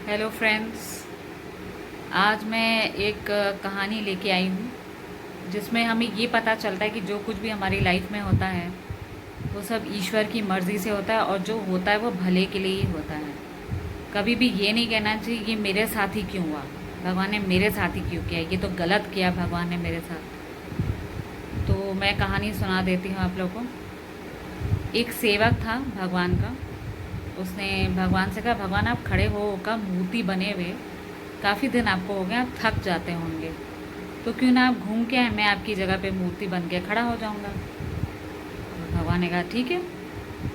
Hello friends. आज मैं एक कहानी लेके आई हूँ जिसमें हमें ये पता चलता है कि जो कुछ भी हमारी लाइफ में होता है वो सब ईश्वर की मर्ज़ी से होता है और जो होता है वो भले के लिए ही होता है। कभी भी ये नहीं कहना चाहिए ये मेरे साथ ही क्यों हुआ, भगवान ने मेरे साथ ही क्यों किया, ये तो गलत किया भगवान ने मेरे साथ। तो मैं कहानी सुना देती हूँ आप लोगों को। एक सेवक था भगवान का। उसने भगवान से कहा, भगवान आप खड़े हो का मूर्ति बने हुए काफ़ी दिन आपको हो गए, आप थक जाते होंगे, तो क्यों ना आप घूम के आए, मैं आपकी जगह पे मूर्ति बन के खड़ा हो जाऊंगा। तो भगवान ने कहा ठीक है,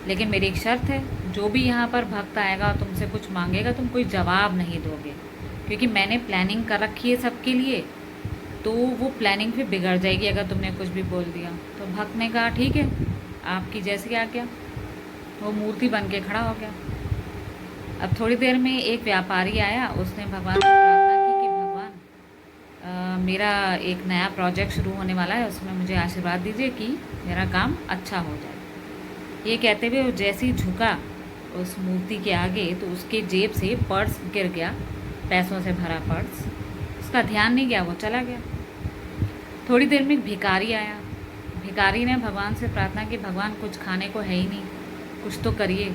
लेकिन मेरी एक शर्त है, जो भी यहाँ पर भक्त आएगा और तुमसे कुछ मांगेगा तुम कोई जवाब नहीं दोगे, क्योंकि मैंने प्लानिंग कर रखी है सबके लिए, तो वो प्लानिंग फिर बिगड़ जाएगी अगर तुमने कुछ भी बोल दिया। तो भक्त ने कहा ठीक है, आपकी जैसी आज्ञा। वो मूर्ति बन के खड़ा हो गया। अब थोड़ी देर में एक व्यापारी आया, उसने भगवान से प्रार्थना की कि भगवान मेरा एक नया प्रोजेक्ट शुरू होने वाला है, उसमें मुझे आशीर्वाद दीजिए कि मेरा काम अच्छा हो जाए। ये कहते हुए वो जैसे ही झुका उस मूर्ति के आगे तो उसके जेब से पर्स गिर गया, पैसों से भरा पर्स। उसका ध्यान नहीं गया, वो चला गया। थोड़ी देर में एक भिखारी आया। भिखारी ने भगवान से प्रार्थना की, भगवान कुछ खाने को है ही नहीं, कुछ तो करिए,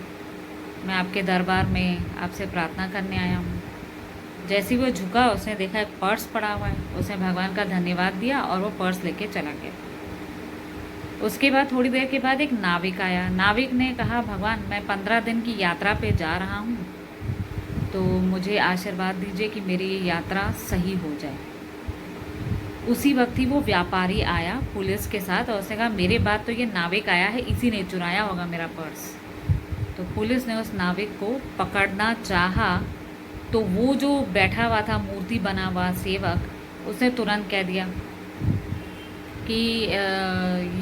मैं आपके दरबार में आपसे प्रार्थना करने आया हूँ। जैसे ही वो झुका उसने देखा एक पर्स पड़ा हुआ है, उसने भगवान का धन्यवाद दिया और वो पर्स लेके चला गया। उसके बाद थोड़ी देर के बाद एक नाविक आया। नाविक ने कहा, भगवान मैं 15 दिन की यात्रा पे जा रहा हूँ, तो मुझे आशीर्वाद दीजिए कि मेरी ये यात्रा सही हो जाए। उसी वक्त ही वो व्यापारी आया पुलिस के साथ और उसने कहा, मेरे बाद तो ये नाविक आया है, इसी ने चुराया होगा मेरा पर्स। तो पुलिस ने उस नाविक को पकड़ना चाहा, तो वो जो बैठा हुआ था मूर्ति बना हुआ सेवक, उसने तुरंत कह दिया कि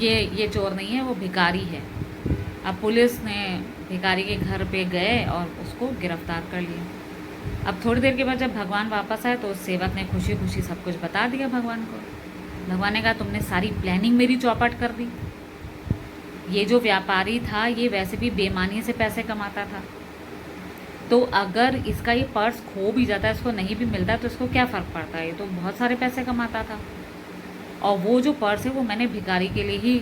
ये चोर नहीं है, वो भिखारी है। अब पुलिस ने भिखारी के घर पे गए और उसको गिरफ्तार कर लिया। अब थोड़ी देर के बाद जब भगवान वापस आए तो उस सेवक ने खुशी खुशी सब कुछ बता दिया भगवान को। भगवान ने कहा, तुमने सारी प्लानिंग मेरी चौपट कर दी। ये जो व्यापारी था ये वैसे भी बेईमानी से पैसे कमाता था, तो अगर इसका ये पर्स खो भी जाता है, इसको नहीं भी मिलता, तो इसको क्या फ़र्क पड़ता है, ये तो बहुत सारे पैसे कमाता था। और वो जो पर्स है वो मैंने भिखारी के लिए ही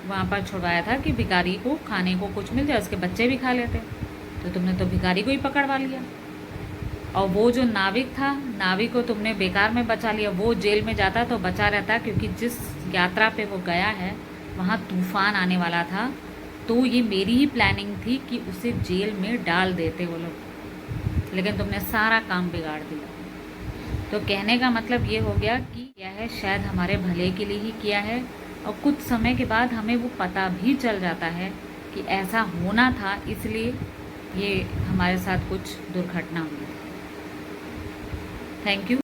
वहाँ पर छुड़वाया था कि भिखारी को खाने को कुछ मिल जाए, उसके बच्चे भी खा लेते। तो तुमने तो भिखारी को ही पकड़वा लिया। और वो जो नाविक था, नाविक को तुमने बेकार में बचा लिया। वो जेल में जाता तो बचा रहता, क्योंकि जिस यात्रा पे वो गया है वहाँ तूफान आने वाला था, तो ये मेरी ही प्लानिंग थी कि उसे जेल में डाल देते वो लोग, लेकिन तुमने सारा काम बिगाड़ दिया। तो कहने का मतलब ये हो गया कि क्या है, शायद हमारे भले के लिए ही किया है, और कुछ समय के बाद हमें वो पता भी चल जाता है कि ऐसा होना था, इसलिए ये हमारे साथ कुछ दुर्घटना हुई। Thank you.